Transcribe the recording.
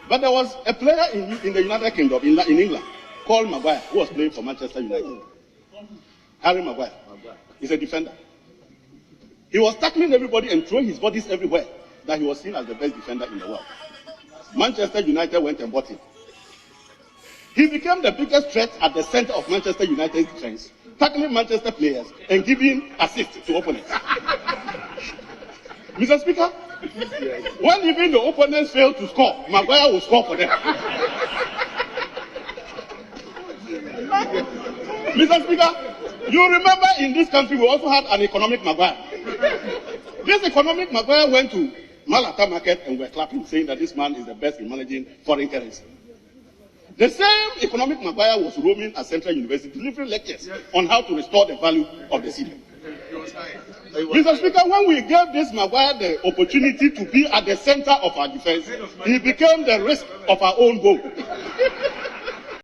But there was a player in the United Kingdom, in England, called Maguire, who was playing for Manchester United. Harry Maguire. He's a defender. He was tackling everybody and throwing his bodies everywhere, that he was seen as the best defender in the world. Manchester United went and bought him. He became the biggest threat at the center of Manchester United's defense, tackling Manchester players and giving assists to opponents. Mr. Speaker, when even the opponents failed to score, Maguire will score for them. Mr. Speaker, you remember in this country we also had an economic Maguire. This economic Maguire went to Malata market and were clapping, saying that this man is the best in managing foreign currency. The same economic Maguire was roaming at Central University, delivering lectures on how to restore the value of the city. Mr. Speaker, when we gave this Maguire the opportunity to be at the center of our defense, he became the risk of our own goal.